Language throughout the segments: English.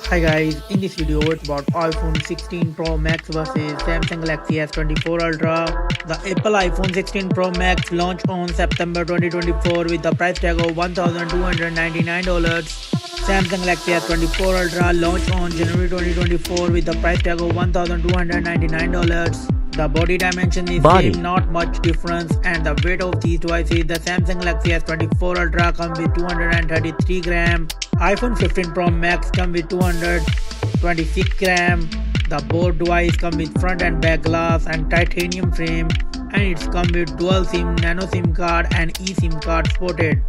Hi guys, in this video it's about iPhone 16 Pro Max versus Samsung Galaxy S24 Ultra. The Apple iPhone 16 Pro Max launched on September 2024 with the price tag of $1,299. Samsung Galaxy S24 Ultra launched on January 2024 with the price tag of $1,299. The body dimension is same, not much difference, and the weight of these devices, the Samsung Galaxy S24 Ultra comes with 233 grams. iPhone 15 Pro Max comes with 226 grams. The both device come with front and back glass and titanium frame, and it's come with dual SIM, nano SIM card and eSIM card supported.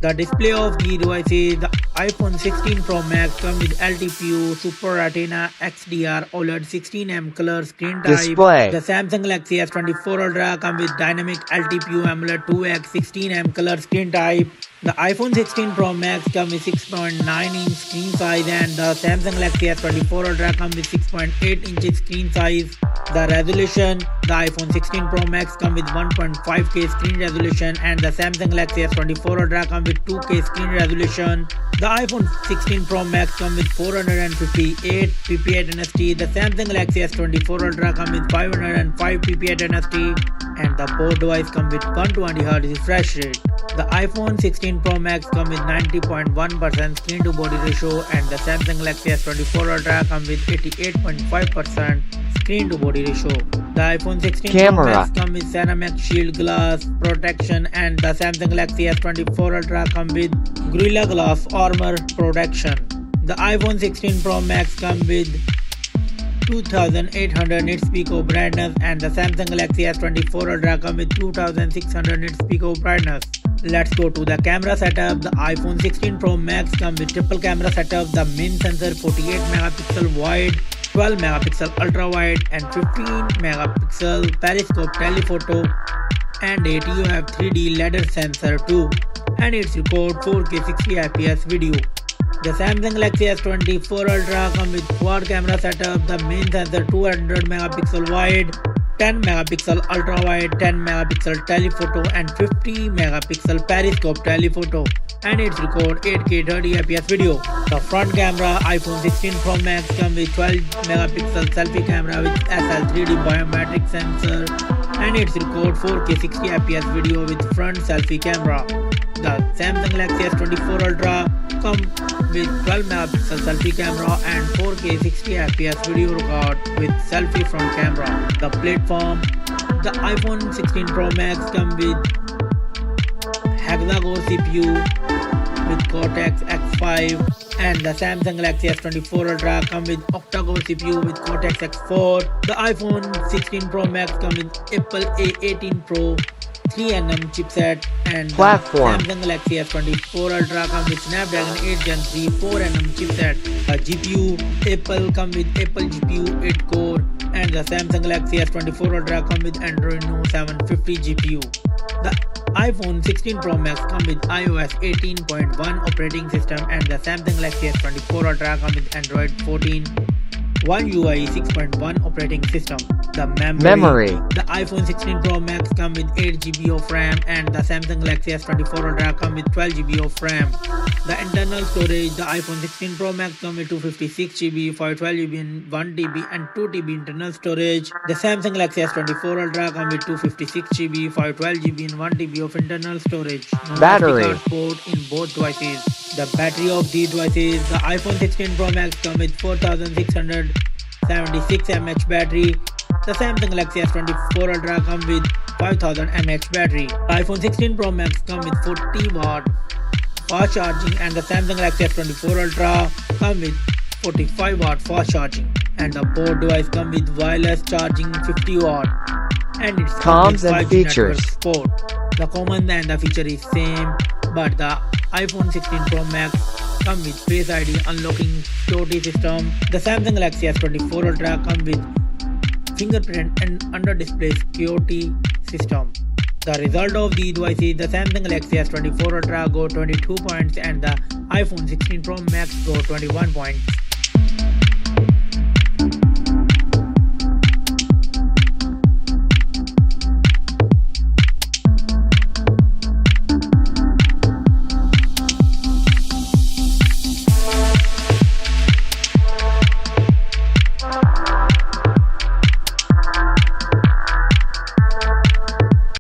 The display of the devices, the iPhone 16 Pro Max comes with LTPO Super Retina XDR OLED 16 color screen type. Display. The Samsung Galaxy S24 Ultra comes with dynamic LTPO AMOLED 2x 16 color screen type. The iPhone 16 Pro Max comes with 6.9-inch screen size, and the Samsung Galaxy S24 Ultra comes with 6.8 inches screen size. The resolution, the iPhone 16 Pro Max comes with 1.5K screen resolution, and the Samsung Galaxy S24 Ultra comes with 2K screen resolution. The iPhone 16 Pro Max comes with 458 ppi NST. The Samsung Galaxy S24 Ultra comes with 505 ppi NST, and the both device come with 120Hz refresh rate. The iPhone 16 Pro Max comes with 90.1% screen to body ratio, and the Samsung Galaxy S24 Ultra comes with 88.5% screen to body ratio. The iPhone 16 Pro Max comes with ceramic shield glass protection, and the Samsung Galaxy S24 Ultra comes with Gorilla Glass armor protection. The iPhone 16 Pro Max comes with 2800 nits peak of brightness, and the Samsung Galaxy S24 Ultra comes with 2600 nits peak of brightness. Let's go to the camera setup. The iPhone 16 Pro Max comes with triple camera setup. The main sensor 48 megapixel wide, 12 megapixel ultra wide, and 15 megapixel periscope telephoto, and a TOF 3D ladder sensor too, and it's record 4K 60 fps video. The Samsung Galaxy S24 Ultra comes with quad camera setup. The main sensor 200 megapixel wide, 10 megapixel ultra wide, 10 megapixel telephoto, and 50 megapixel periscope telephoto, and it's record 8K 30 fps video. The front camera iPhone 16 Pro Max comes with 12 megapixel selfie camera with SL3D biometric sensor, and it's record 4K 60 fps video with front selfie camera. The Samsung Galaxy S24 Ultra comes with 12 megapixel selfie camera and 4K 60 fps video record with selfie front camera. The platform, the iPhone 16 Pro Max comes with hexacore CPU with Cortex-X5, and the Samsung Galaxy S24 Ultra comes with octa-core CPU with Cortex-X4. The iPhone 16 Pro Max comes with Apple A18 Pro 3nm chipset, and the Samsung Galaxy S24 Ultra comes with Snapdragon 8 Gen 3 4nm chipset. The GPU, Apple comes with Apple GPU 8 core, and the Samsung Galaxy S24 Ultra comes with Android Adreno 750 GPU. The iPhone 16 Pro Max comes with iOS 18.1 operating system, and the Samsung Galaxy S24 Ultra comes with Android 14 One UI 6.1 operating system. The memory. The iPhone 16 Pro Max comes with 8GB of RAM, and the Samsung Galaxy S24 Ultra comes with 12GB of RAM. The internal storage, the iPhone 16 Pro Max comes with 256GB, 512GB and 1TB and 2TB internal storage. The Samsung Galaxy S24 Ultra comes with 256GB, 512GB and 1TB of internal storage. Battery card port in both devices. The battery of these devices, the iPhone 16 Pro Max comes with 4676 mAh battery. The Samsung Galaxy S24 Ultra comes with 5000 mAh battery. iPhone 16 Pro Max comes with 40 watt fast charging, and the Samsung Galaxy S24 Ultra comes with 45 watt fast charging, and the both device comes with wireless charging 50 watt, and it's comms and features support. The common and the feature is same, but the iPhone 16 Pro Max comes with Face ID unlocking security system. The Samsung Galaxy S24 Ultra comes with fingerprint and under display security system. The result of these devices, the Samsung Galaxy S24 Ultra got 22 points, and the iPhone 16 Pro Max got 21 points.